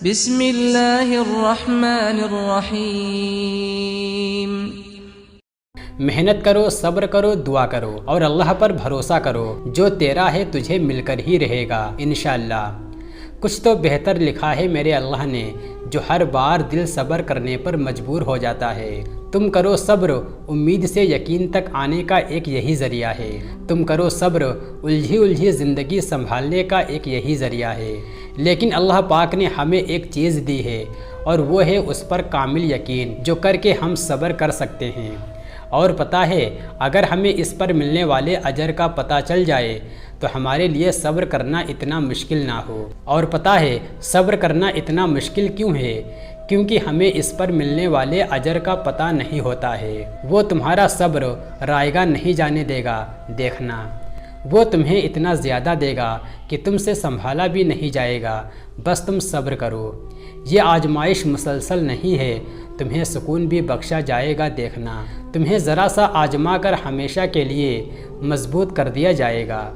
بسم اللہ الرحمن الرحیم۔ محنت کرو، صبر کرو، دعا کرو اور اللہ پر بھروسہ کرو، جو تیرا ہے تجھے مل کر ہی رہے گا انشاءاللہ۔ کچھ تو بہتر لکھا ہے میرے اللہ نے، جو ہر بار دل صبر کرنے پر مجبور ہو جاتا ہے۔ تم کرو صبر، امید سے یقین تک آنے کا ایک یہی ذریعہ ہے۔ تم کرو صبر، الجھی زندگی سنبھالنے کا ایک یہی ذریعہ ہے۔ لیکن اللہ پاک نے ہمیں ایک چیز دی ہے اور وہ ہے اس پر کامل یقین، جو کر کے ہم صبر کر سکتے ہیں۔ اور پتہ ہے اگر ہمیں اس پر ملنے والے اجر کا پتہ چل جائے تو ہمارے لیے صبر کرنا اتنا مشکل نہ ہو۔ اور پتہ ہے صبر کرنا اتنا مشکل کیوں ہے؟ کیونکہ ہمیں اس پر ملنے والے اجر کا پتہ نہیں ہوتا ہے۔ وہ تمہارا صبر رائیگاں نہیں جانے دے گا، دیکھنا۔ وہ تمہیں اتنا زیادہ دے گا کہ تم سے سنبھالا بھی نہیں جائے گا، بس تم صبر کرو۔ یہ آزمائش مسلسل نہیں ہے، تمہیں سکون بھی بخشا جائے گا، دیکھنا۔ تمہیں ذرا سا آزما کر ہمیشہ کے لیے مضبوط کر دیا جائے گا۔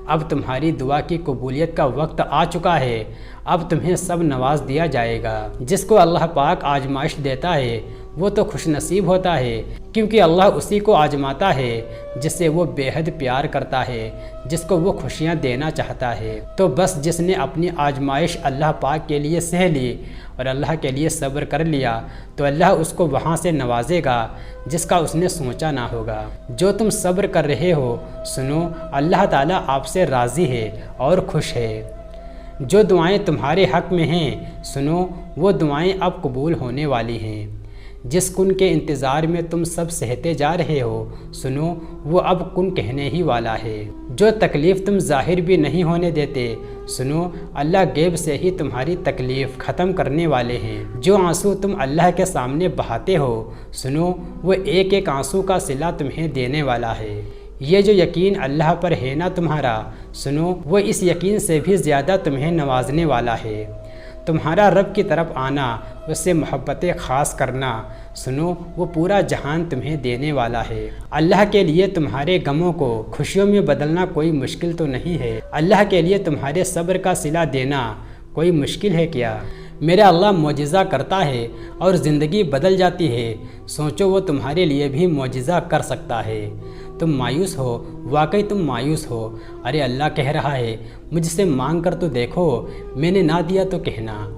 اب تمہاری دعا کی قبولیت کا وقت آ چکا ہے، اب تمہیں سب نواز دیا جائے گا۔ جس کو اللہ پاک آزمائش دیتا ہے وہ تو خوش نصیب ہوتا ہے، کیونکہ اللہ اسی کو آزماتا ہے جس سے وہ بے حد پیار کرتا ہے، جس کو وہ خوشیاں دینا چاہتا ہے۔ تو بس جس نے اپنی آزمائش اللہ پاک کے لیے سہ لی اور اللہ کے لیے صبر کر لیا تو اللہ اس کو وہاں سے نوازے گا جس کا اس نے سوچا نہ ہوگا۔ جو تم صبر کر رہے ہو سنو، اللہ تعالیٰ آپ سے راضی ہے اور خوش ہے۔ جو دعائیں تمہارے حق میں ہیں سنو، وہ دعائیں اب قبول ہونے والی ہیں۔ جس کن کے انتظار میں تم سب سہتے جا رہے ہو سنو، وہ اب کن کہنے ہی والا ہے۔ جو تکلیف تم ظاہر بھی نہیں ہونے دیتے سنو، اللہ غیب سے ہی تمہاری تکلیف ختم کرنے والے ہیں۔ جو آنسو تم اللہ کے سامنے بہاتے ہو سنو، وہ ایک ایک آنسو کا صلہ تمہیں دینے والا ہے۔ یہ جو یقین اللہ پر ہے نا تمہارا سنو، وہ اس یقین سے بھی زیادہ تمہیں نوازنے والا ہے۔ تمہارا رب کی طرف آنا، اس سے محبت خاص کرنا سنو، وہ پورا جہان تمہیں دینے والا ہے۔ اللہ کے لیے تمہارے غموں کو خوشیوں میں بدلنا کوئی مشکل تو نہیں ہے۔ اللہ کے لیے تمہارے صبر کا صلہ دینا کوئی مشکل ہے کیا؟ میرا اللہ معجزہ کرتا ہے اور زندگی بدل جاتی ہے، سوچو وہ تمہارے لیے بھی معجزہ کر سکتا ہے۔ تم مایوس ہو، واقعی تم مایوس ہو، ارے اللہ کہہ رہا ہے مجھ سے مانگ کر تو دیکھو، میں نے نہ دیا تو کہنا۔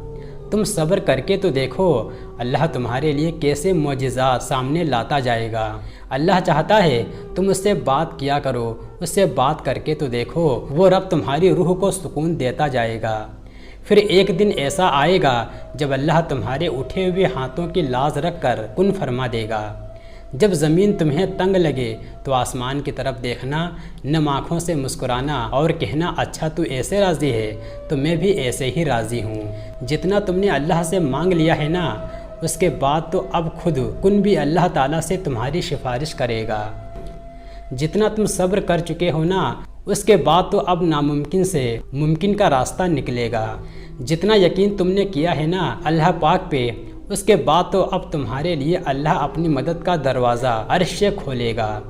تم صبر کر کے تو دیکھو، اللہ تمہارے لیے کیسے معجزات سامنے لاتا جائے گا۔ اللہ چاہتا ہے تم اس سے بات کیا کرو، اس سے بات کر کے تو دیکھو، وہ رب تمہاری روح کو سکون دیتا جائے گا۔ پھر ایک دن ایسا آئے گا جب اللہ تمہارے اٹھے ہوئے ہاتھوں کی لاز رکھ کر کن فرما دے گا۔ جب زمین تمہیں تنگ لگے تو آسمان کی طرف دیکھنا، نم آنکھوں سے مسکرانا اور کہنا اچھا تو ایسے راضی ہے تو میں بھی ایسے ہی راضی ہوں۔ جتنا تم نے اللہ سے مانگ لیا ہے نا، اس کے بعد تو اب خود کن بھی اللہ تعالیٰ سے تمہاری سفارش کرے گا۔ جتنا تم صبر کر چکے ہو نا، اس کے بعد تو اب ناممکن سے ممکن کا راستہ نکلے گا۔ جتنا یقین تم نے کیا ہے نا اللہ پاک پہ، اس کے بعد تو اب تمہارے لیے اللہ اپنی مدد کا دروازہ عرش سے کھولے گا۔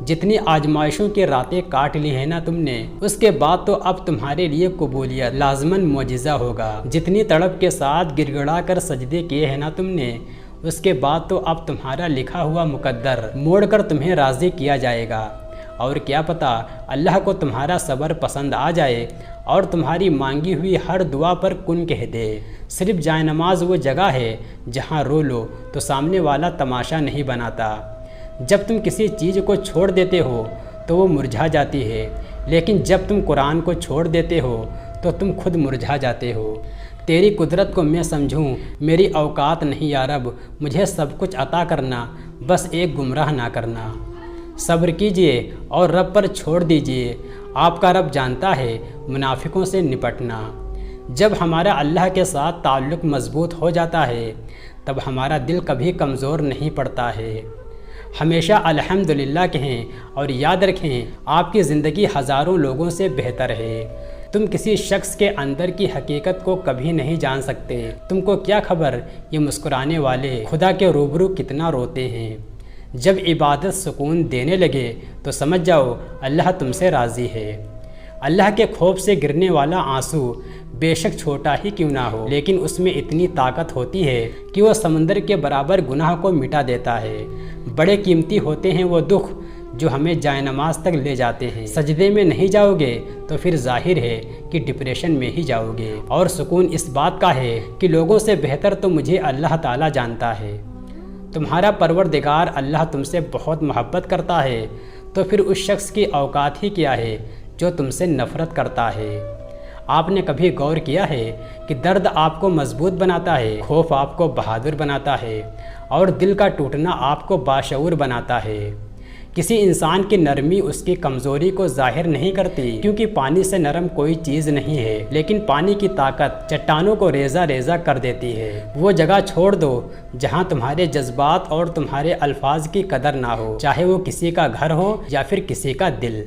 جتنی آزمائشوں کی راتیں کاٹ لی ہے نا تم نے، اس کے بعد تو اب تمہارے لیے قبولیت لازماً معجزہ ہوگا۔ جتنی تڑپ کے ساتھ گڑ گڑا کر سجدے کیے ہیں نا تم نے، اس کے بعد تو اب تمہارا لکھا ہوا مقدر موڑ کر تمہیں راضی کیا جائے گا۔ اور کیا پتہ اللہ کو تمہارا صبر پسند آ جائے اور تمہاری مانگی ہوئی ہر دعا پر کن کہہ دے۔ صرف جائے نماز وہ جگہ ہے جہاں رو لو تو سامنے والا تماشا نہیں بناتا۔ جب تم کسی چیز کو چھوڑ دیتے ہو تو وہ مرجھا جاتی ہے، لیکن جب تم قرآن کو چھوڑ دیتے ہو تو تم خود مرجھا جاتے ہو۔ تیری قدرت کو میں سمجھوں، میری اوقات نہیں یا رب، مجھے سب کچھ عطا کرنا، بس ایک گمراہ نہ کرنا۔ صبر کیجئے اور رب پر چھوڑ دیجئے، آپ کا رب جانتا ہے منافقوں سے نپٹنا۔ جب ہمارا اللہ کے ساتھ تعلق مضبوط ہو جاتا ہے تب ہمارا دل کبھی کمزور نہیں پڑتا ہے۔ ہمیشہ الحمدللہ کہیں اور یاد رکھیں آپ کی زندگی ہزاروں لوگوں سے بہتر ہے۔ تم کسی شخص کے اندر کی حقیقت کو کبھی نہیں جان سکتے۔ تم کو کیا خبر یہ مسکرانے والے خدا کے روبرو کتنا روتے ہیں۔ جب عبادت سکون دینے لگے تو سمجھ جاؤ اللہ تم سے راضی ہے۔ اللہ کے خوف سے گرنے والا آنسو بے شک چھوٹا ہی کیوں نہ ہو، لیکن اس میں اتنی طاقت ہوتی ہے کہ وہ سمندر کے برابر گناہ کو مٹا دیتا ہے۔ بڑے قیمتی ہوتے ہیں وہ دکھ جو ہمیں جائے نماز تک لے جاتے ہیں۔ سجدے میں نہیں جاؤ گے تو پھر ظاہر ہے کہ ڈپریشن میں ہی جاؤ گے، اور سکون اس بات کا ہے کہ لوگوں سے بہتر تو مجھے اللہ تعالیٰ جانتا ہے۔ تمہارا پروردگار اللہ تم سے بہت محبت کرتا ہے، تو پھر اس شخص کی اوقات ہی کیا ہے جو تم سے نفرت کرتا ہے۔ آپ نے کبھی غور کیا ہے کہ درد آپ کو مضبوط بناتا ہے، خوف آپ کو بہادر بناتا ہے، اور دل کا ٹوٹنا آپ کو باشعور بناتا ہے۔ کسی انسان کی نرمی اس کی کمزوری کو ظاہر نہیں کرتی، کیونکہ پانی سے نرم کوئی چیز نہیں ہے، لیکن پانی کی طاقت چٹانوں کو ریزہ ریزہ کر دیتی ہے۔ وہ جگہ چھوڑ دو جہاں تمہارے جذبات اور تمہارے الفاظ کی قدر نہ ہو، چاہے وہ کسی کا گھر ہو یا پھر کسی کا دل۔